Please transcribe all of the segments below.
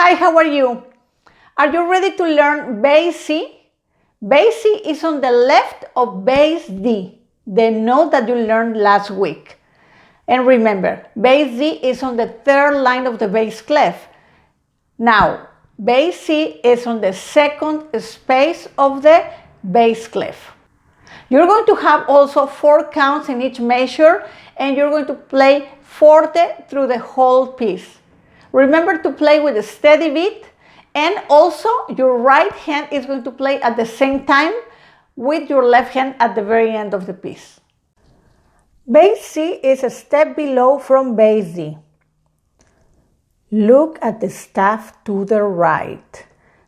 Hi, how are you? Are you ready to learn bass C? Bass C is on the left of bass D, the note that you learned last week. And remember, bass D is on the third line of the bass clef. Now, bass C is on the second space of the bass clef. You're going to have also 4 counts in each measure, and you're going to play forte through the whole piece. Remember to play with a steady beat, and also your right hand is going to play at the same time with your left hand at the very end of the piece. Bass C is a step below from bass D. Look at the staff to the right.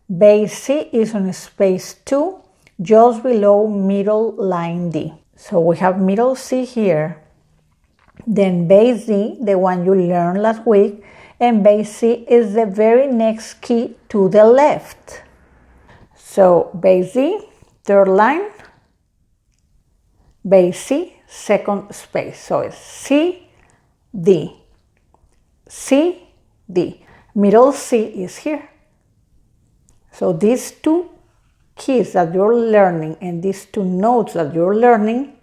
Bass C is on space 2, just below middle line D. So we have middle C here, then bass D, the one you learned last week, and bass C is the very next key to the left. So bass D, third line, bass C, second space. So it's C, D, C, D. Middle C is here. So these 2 keys that you're learning and these 2 notes that you're learning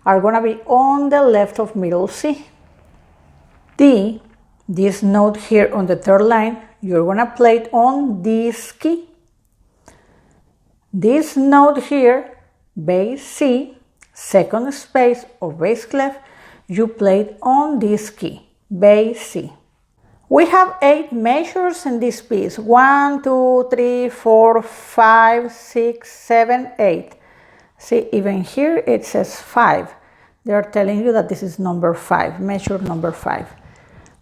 are going to be on the left of middle C. D, this note here on the third line, you're going to play it on this key. This note here, bass C, second space of bass clef, you play it on this key, bass C. We have 8 measures in this piece. 1, 2, 3, 4, 5, 6, 7, 8. See, even here it says 5. They're telling you that this is number 5, measure number 5.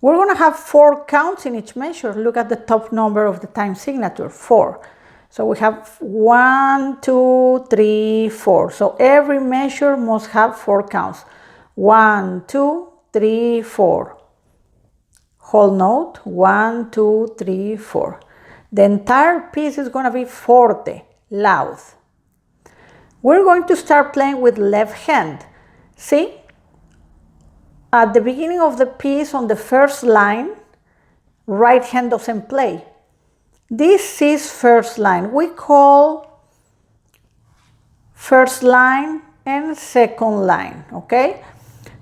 We're going to have 4 counts in each measure. Look at the top number of the time signature, 4. So we have 1, 2, 3, 4. So every measure must have 4 counts. 1, 2, 3, 4. Whole note, 1, 2, 3, 4. The entire piece is going to be forte, loud. We're going to start playing with left hand. See? At the beginning of the piece, on the first line, right hand doesn't play. This is first line. We call first line and second line, okay?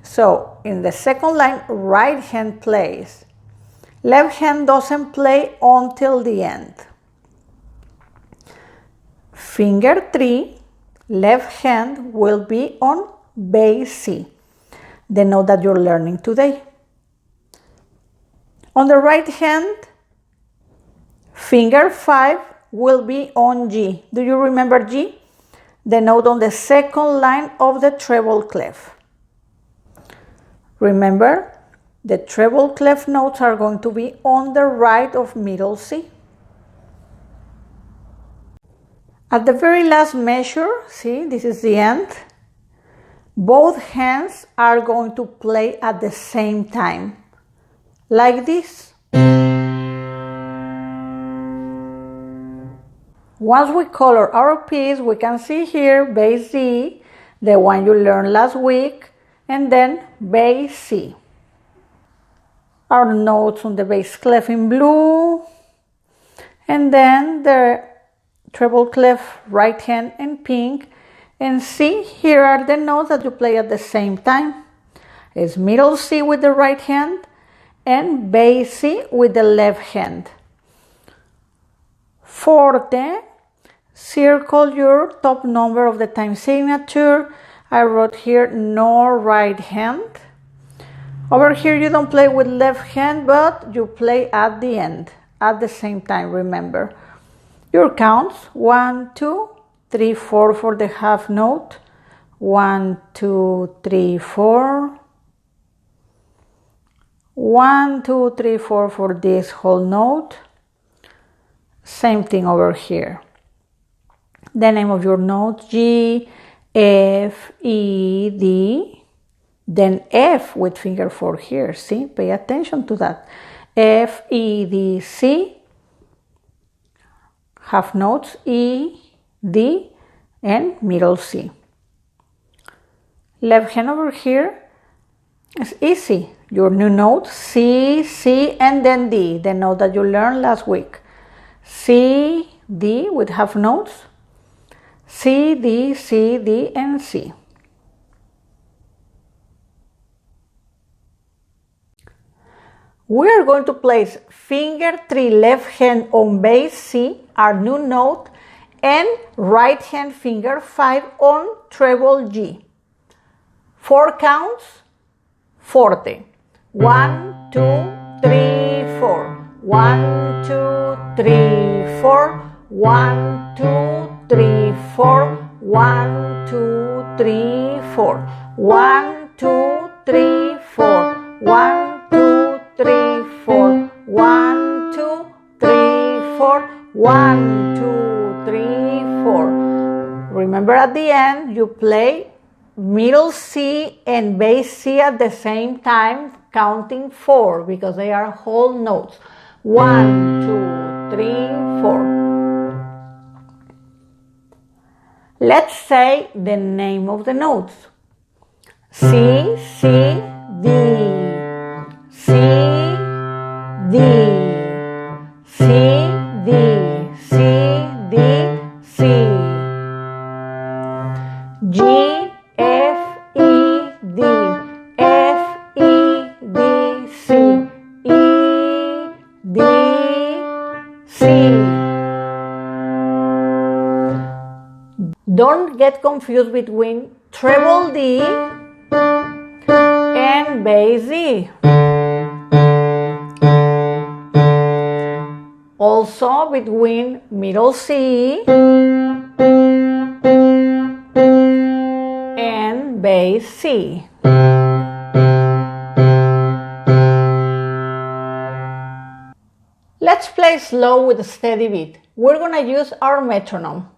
So in the second line, right hand plays. Left hand doesn't play until the end. Finger 3, left hand will be on bass C, the note that you're learning today. On the right hand, finger 5 will be on G. Do you remember G? The note on the second line of the treble clef. Remember, the treble clef notes are going to be on the right of middle C. At the very last measure, see, this is the end. Both hands are going to play at the same time, like this. Once we color our piece, we can see here bass D, the one you learned last week, and then bass C. Our notes on the bass clef in blue, and then the treble clef right hand in pink. And see, here are the notes that you play at the same time. It's middle C with the right hand and bass C with the left hand. Forte, circle your top number of the time signature. I wrote here no right hand. Over here you don't play with left hand, but you play at the end, at the same time, remember. Your counts, 1, 2, 3, 4 for the half note. 1, 2, 3, 4. 1, 2, 3, 4 for this whole note. Same thing over here. The name of your note, G, F, E, D. Then F with finger 4 here, see? Pay attention to that. F, E, D, C. Half notes, E, D, and middle C. Left hand over here, It's easy. Your new note, C, C, and then D, the note that you learned last week. C, D with half notes. C, D, C, D, and C. We are going to place finger 3 left hand on bass C, our new note, and right hand finger 5 on treble G. 4 counts, forte. 1, 2, 3, 4. 1, 2, 3, 4. 1, 2, 3, 4. 1, 2, 3, 4. 1, 2, 3, 4. 1, 2, 3, 4. 1, 2, 3, 4. 1, 2, 3, 4. Remember, at the end, you play middle C and bass C at the same time, counting 4 because they are whole notes. 1, 2, 3, 4. Let's say the name of the notes. C, C, D. C, D. C, D. C, D, C. G, F, E, D. F, E, D, C. E, D, C. Don't get confused between treble D and bass D. Also between middle C and bass C. Let's play slow with a steady beat. We're gonna use our metronome.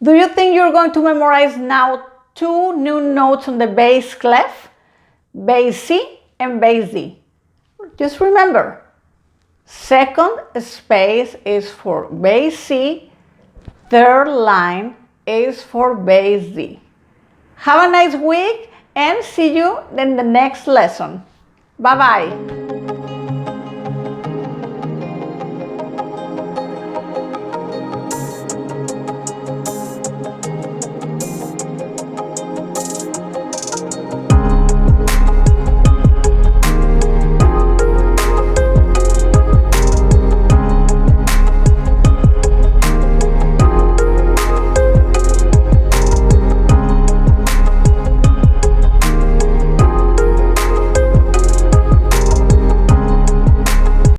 Do you think you're going to memorize now 2 new notes on the bass clef? Bass C and bass D. Just remember, second space is for bass C, third line is for bass D. Have a nice week and see you in the next lesson. Bye-bye.